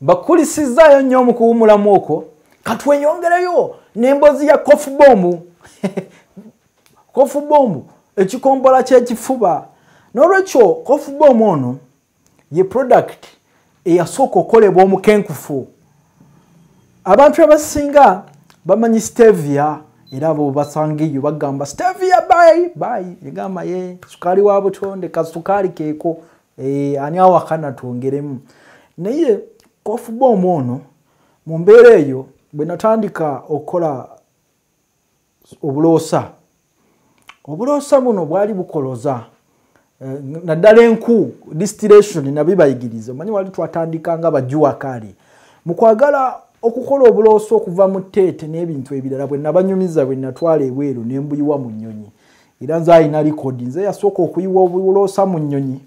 bakulisizaayo nnyo mu kuwumulamu okwo katweyongereyo n'emboozi ya kofu bombu kofu bombu ekikombola ky'ekifuba n'olwekyo kofu bombu ono ye product eyasooka okolebwa omukenkufu abantu abasinga bamanyi stevia era abo basangiyo bagamba stevia bai egamba ye sukali wa butonde kasukali keeko ani awakana tuongeremu naye kofu bombu ono mu mbeera eyo bwe natandika okukola obuloosa buno bwali bukoloza naddala enku distillation nabibayigiriza omanyi wali twatandika nga bajuwakali mu kwagala okukola obuloosa okuva mu tteete n'ebintu ebirala bwe nabanyumiza bwe natwala ebweru nembuyiwa mu nnyonyi era nze alina likodi nze yasooka okuyiwa obuloosa mu nnyonyi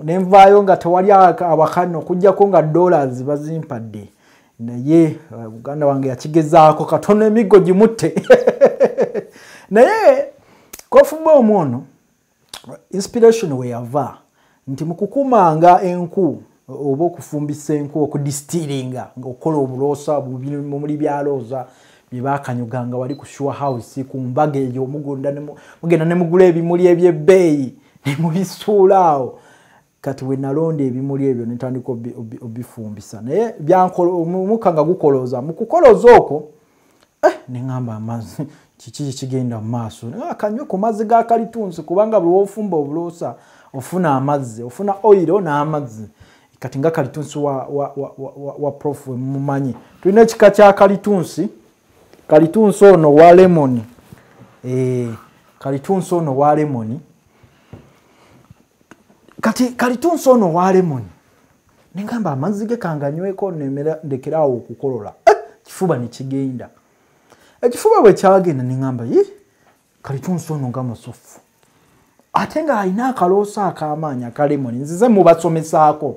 nenvaayo nga tewali awakano okujjako nga dollars bazimpadde naye muganda wange yakigezaako katono emiggo gimutte naye kofu bombu ono inspiration we yava nti mukukumanga enku oba okufumbisa enku okudistillinga ng'okola obuloosa muli byalooza bye baakanyuganga wali ku sure house ku mbaga eyo mugenda ne mugula ebimuli eby'ebbeeyi ne mubisuula awo kati we nalonda ebimuli ebyo netandika obifumbisa naye omukka nga gukolooza mu kukoloza okwo neŋŋamba amazzi kiki kigenda mu maaso akanywe ku mazzi ga kalitunsi kubanga bwe wofumba obuloosa ofuna amazzi ofuna oilo n'amazzi kati nga kalitunsi wa prof mumanyi tulina ekika kya kalitunsi ono wa lemoni kalitunsi ono wa lemoni kati kalitunsi ono wa lemoni nengamba amazzi ge kanganyweko ndekerawo okukolola kifuba nekigenda ekifuba bwe kyagenda neŋŋamba kalitunsi ono nga musufu ate nga alina akaloosa ak'amaanyi akalemoni nzize mubasomesaako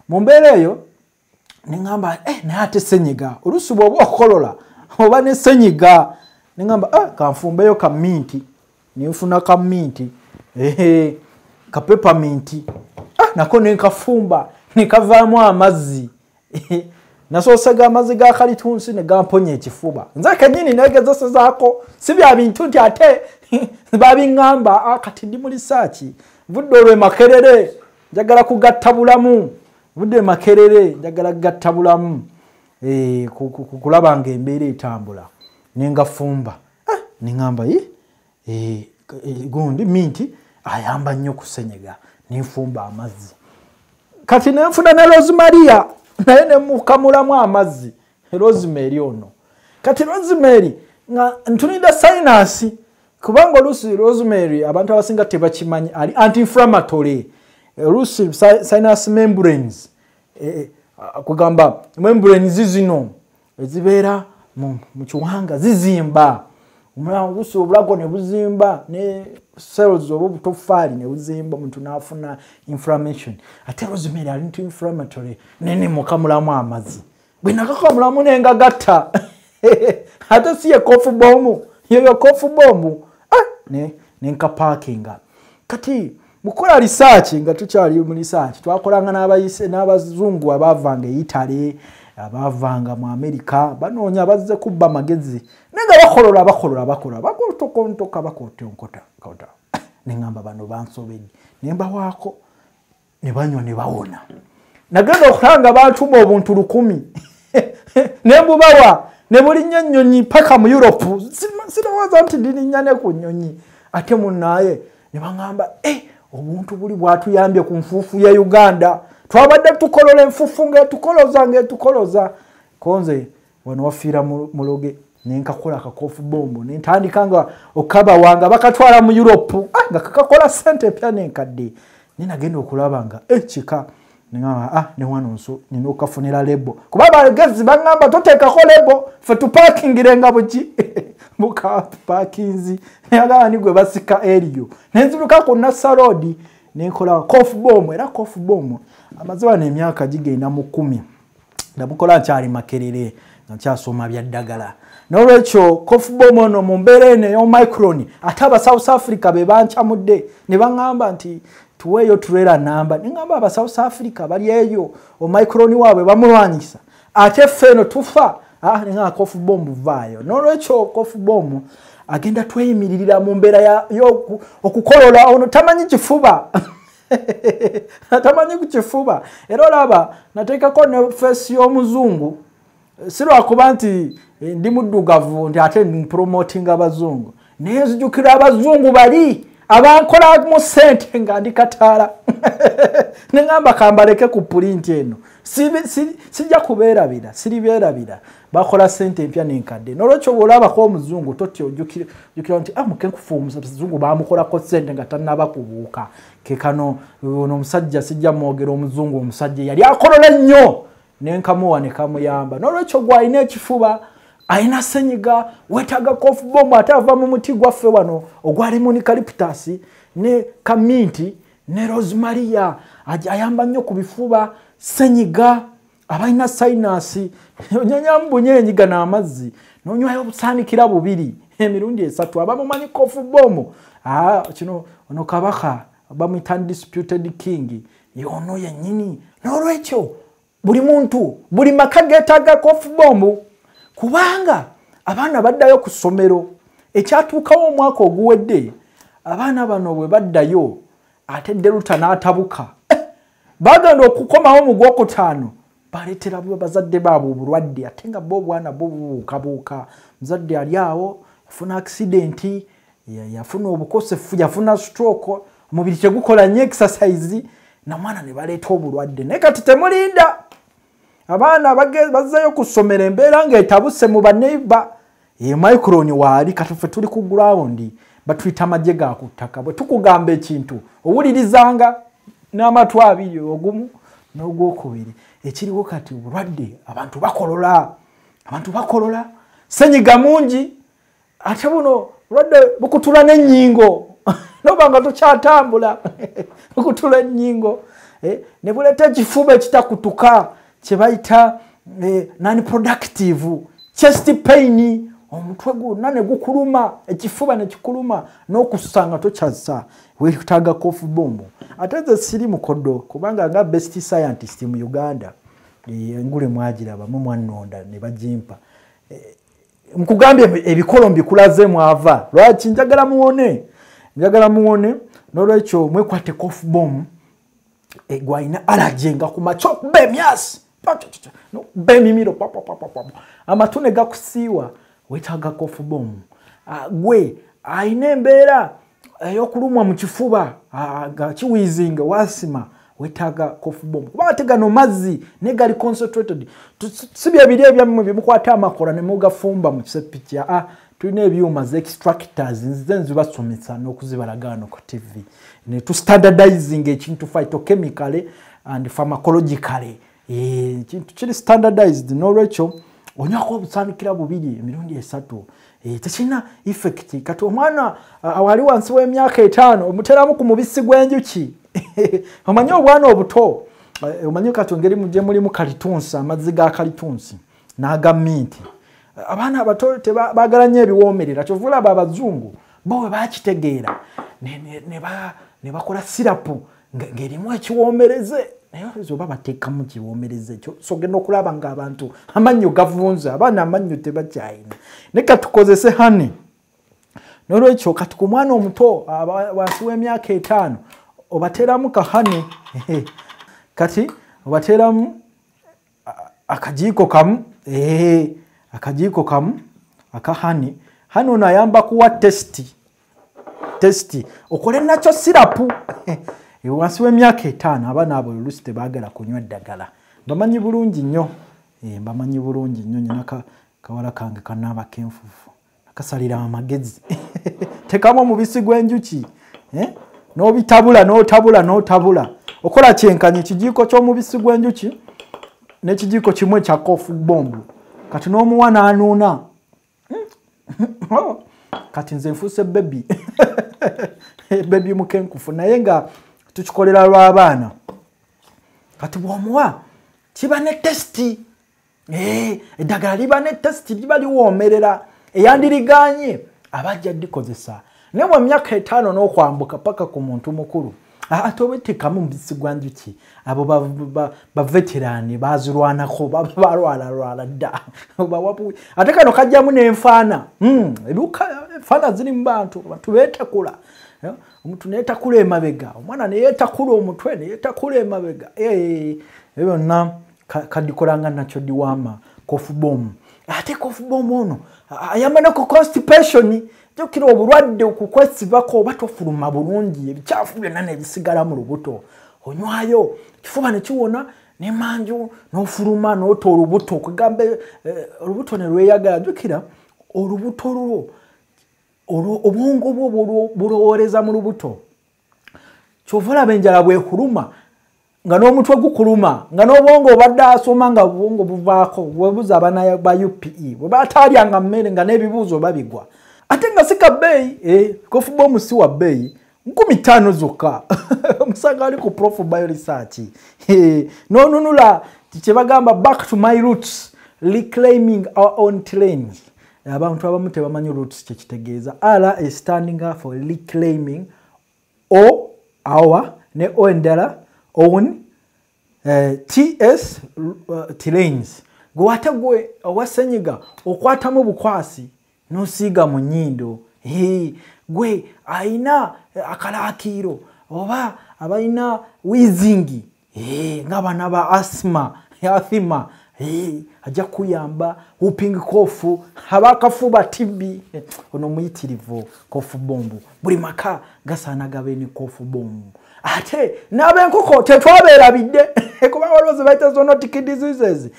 mu mbeera eyo neŋŋamba naye ate senyiga oluusi bw'oba okukolola oba ne senyiga neŋŋamba kanfumbeyo ka minti nenfuna ka minti ka pepperminti nako nenkafumba nekavaamu amazzi nasoosega amazzi ga kalitunsi ne gamponya ekifuba nze kenyini negezesezaako si bya bintu nti ate babiŋŋamba kati ndi mu lisaaki budde olwo makerere njagala kugatta bulamu budde makerere njagala kugatta bulamu kulaba nga embeera etambula nengafumba neŋŋamba gundi minti ayamba nnyo kusenyega nenfumba amazzi kati nenfuna ne rosemaria naye nemukamulamu amazzi rosemary ono kati rosemary nga ntunida sinasi kubanga oluusi rosemary abantu abasinga tebakimanyi ali anti-inflammatory oluusi sinus membranes kugamba membranes zino ezibeera mu kiwanga zizimba oluusi obulago ne buzimba ne cells oba obutofaali ne buzimba omuntu n'afuna inflammation ate rosemary ali anti-inflammatory nene mukamulamu amazzi bwe nakakamulamu nengagatta ate si ye kofu bombu yeyo kofu bombu nenkapakinga kati mukola research nga tukyali mu research twakolanga n'abazungu abavanga e Italy abavanga mu America banoonya bazze kubba magezi nenga bakolola bakotokontoka bakotonkota neŋŋamba bano bansobedde nemba waako ne banywa ne bawona nagenda okulanga bantuma obuntu 100 nembubawa ne buli nnyonyi paka mu Europe sirowooza nti ndirinnya ne ku nnyonyi ate munnaye ne baŋŋamba obuntu buli bwatuyambye ku nfuufu ya Uganda twabadde tukolola enfuufu ngetukoloza konze wano wafiira muloge nenkakola akakofu bombo nentandika nga okaba wanga bakatwala mu Europe nga kakakola sente pya nenkadde ninagenda okulaba nga kika nengamba ne wano nso nina okafunira lebo kuba bagezi baŋŋamba toteekako lebo fe tupakingire nga buki buka parkings yagala ni gwe basika eriyo nenziruka ku Nasarodi nenkola kofu bombo era kofu bombo amaziba n'emyaka gigenda mu 10 nabukola nkyali makerere nkyasoma bya ddagala n'olwekyo kofu bombo ono mu mbeera eno ey'omicron ate aba South Africa be bancamudde ne baŋŋamba nti tuweyo trailer number ningamba aba South Africa bali eyo o microni wawe bamulwanyisa ate feno tufa ninga kofu bombu vayo nolwecho kofu bombu agenda tweyimiririra mu mbeera yo okukolola ono tamanyi kifuba tamanyi kukifuba era olaba nateekako ne face y'omuzungu sirwa kuba nti ndi muddugavu nti ate promoting abazungu naye nzijukira abazungu bali abankola mu sente nga ndi kataala nengamba kambaleke ku print eno sijja kubeerabira siribeerabira bakola sente empya n'enkadde nolwekyo bw'olabako omuzungu totya ojjukira nti mukenkufu omuzungu baamukolako sente nga tannaba kubuuka kekano ono omusajja sijja mwogera omuzungu omusajja yali akolola nnyo nenkamuwa ne kamuyamba nolwekyo gw'alina ekifuba alina senyiga weetaaga kofu bombu ate ava mu muti gwaffe wano ogwa lemonikaliptus ne kaminti ne rosemaria ayamba nnyo ku bifuba senyiga abalina sinasi onyonyamu bunyenyiga n'amazzi n'onywayo obusaanikira 2 emirundi 3 abamumanyi kofu bombu kino ono kabaka bamuyita undisputed king yono yennyini n'olwekyo buli muntu buli maka geetaaga kofu bombu kubanga abaana baddayo ku ssomero ekyatuukawo omwaka oguwedde abaana bano bwe baddayo ate Deruta n'atabuka bagenda okukomawo mu Gwokutaano baleetera bazadde baabwe obulwadde ate nga bo obwana bo bubuukabuuka muzadde ali awo yafuna accident yafuna obukosefu yafuna stroke omubiri tegukola nnyo exercise na mwana ne baleeta obulwadde naye kati temulinda abaana bazzayo ku ssomero embeera ng'etabuse mu baneiba microni waali kati ffe tuli ku ground batuyita amagye ga ku ttaka bwe tukugamba ekintu owulirizanga n'amatu 2 ogumu n'ogwokubiri ekiriwo kati obulwadde abantu bakolola senyiga mungi ate buno bulwadde bukutula n'ennyingo nobanga tokyatambula bukutula ennyingo ne buleeta ekifuba ekitakutuka kyebayita non-productive chest pain omutwe gwonna ne gukuluma ekifuba ne kikuluma n'okusanga tokyassa weetaaga kofu bombu ate nze siri mukodo kubanga nga best scientist mu Uganda engule mwagiraba mu mwannonda ne bagimpa mukugambye ebikolo mbikulaze mwava lwaki njagala muwone n'olwekyo mwekwate kofu bombu gwalina allergy nga ku macho okuba emyasi bemimiro amatu ne gakusiiwa weetaaga kofu bombu gwe alina embeera ey'okulumwa mu kifuba nga kiwiizinga wasima weetaaga kofu bombu kuba ate gano mazzi naye gali concentrated si byebiri ebyammwe byemukwata amakola ne mugafumba mu kisepiki tulina ebyuma ze extractors nze nzibasomesa n'okuzibalagano ku TV ne tu standardizing ekintu phytochemically and pharmacologically ekintu kiri standardized n'olwekyo onywako obusaanikira 2 emirundi 3 tekirina effect kati omwana awali wansi w'emyaka 5 omuteramu ku mubisi gw'enjuki omanyi obwana obuto omanyi kati ngeri muje mulimu kalitunsi amazzi ga kalitunsi n'aga minti abaana abato tebaagala nnyo ebiwoomerera kyovula abo abazungu bo bwe bakitegeera ne bakola sirapu ng'erimu ekiwoomereze naye oba bateekamu kiwoomereze ekyo so genda okulaba ng'abantu amannyo gavunze abaana amannyo tebakyayina naye katukozese hane n'olwekyo kati ku mwana omuto wansi w'emyaka 5 obateeramu kahane kati obateeramu akajiiko kamu akajiiko kamu akahane hano ono ayamba kuwa testi okole nakyo sirapu wansi w'emyaka 5 abaana abo oluusi tebaagala kunywa eddagala bamanyi bulungi nnyo nyina kawala kange kanaaba kenfufu nakasalira amagezi tekamu omubisi gw'enjuki n'obitabula okola kyenkanyi ekijiiko ky'omubisi gw'enjuki n'ekijiiko kimu ekya kofu bombu kati n'omuwa n'anuuna kati nze nfuuse bebi mukenkufu naye nga tukikolera lw'abaana kati bw'omuwa kiba ne tesiti eddagala liba ne tesiti liba liwoomerera eyandiriganye abajja ddikozesa naye mu myaka 5 n'okwambuka paka ku muntu mukulu atobetekamu mbisigwa njuki abo ba veterani bazirwanako balwala dda ate kano kajjamu n'enfaana enfaana ziri mu bantu beetakula omuntu neetakula emabega omwana neyeetakula omutwe neyeetakula emabega byonna kadikolanga nakyo diwama kofubomu ate kofubomu ono ayamba ku constipation jokira obulwadde okukwesibako oba tofuluma bulungi ebikyafu byonna nebisigala mu lubuto onywayo kifuba ne kiwona n'emanju n'ofuluma n'ota olubuto okugamba olubuto ne lweyagala jokira olubuto lwo obwongo bwo bulowooleza mu lubuto kyova olaba enjala bwekuluma nga n'omutwe gukuluma nga n'obwongo obadde asoma nga obwongo buvaako bwebuza abaana ba UPE bwe bataalyanga mmere nga n'ebibuuzo babigwa ate nga sika bbeeyi kofubomu si wa bbeeyi 15 zokka omusanga ali ku Prof Bioresearch n'onunula kye bagamba back to my roots reclaiming our own terrains. Abantu abamu tebamanyi roots kye kitegeeza. R is standing for reclaiming our ne o endala own TS terrains. Gwate gwe owasenyiga okwatamu bukwasi nosiga mu nnyindo gwe aina akalaakiro oba abaina wizingi ng'abaana ba asthma ajja kuyamba whooping cough abakafuba TB ono muyitirivu cough bomb buli maka gasaana gabeeni cough bomb ate n'ab'enkoko tetwabeerabidde kuba waliwo baita zoonotic diseases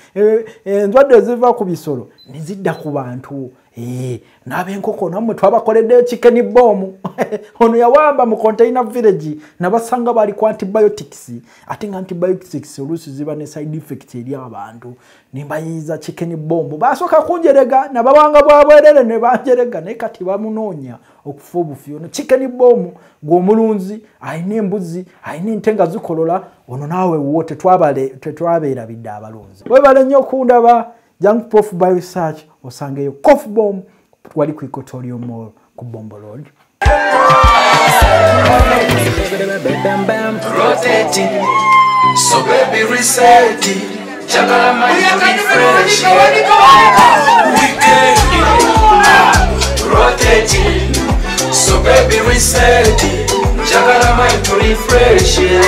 endwadde eziva ku bisolo ne zidda ku bantu n'ab'enkoko nammwe twabakoledde chicken bomb ono yawamba mu container village nabasanga bali ku antibiotics ate nga antibiotics oluusi ziba ne side effect eri abantu nembayiza chicken bomb basooka kunjerega nabawanga bwabwerere ne banjerega naye kati bamunoonya okufa obufi ono chicken bomb gw'omulunzi ayina embuzi ayina ente nga zikolola ono naawe wo tetwabeerabidde abalunzi webale nnyo okundaba Young Prof Bioresearch osangeyo cough bomb wali ku Equatorial Mall ku Bombo Road. Rotating, so baby reset it. Jagala mind to refresh it. Rotating, so baby reset it. Jagala mind to refresh it.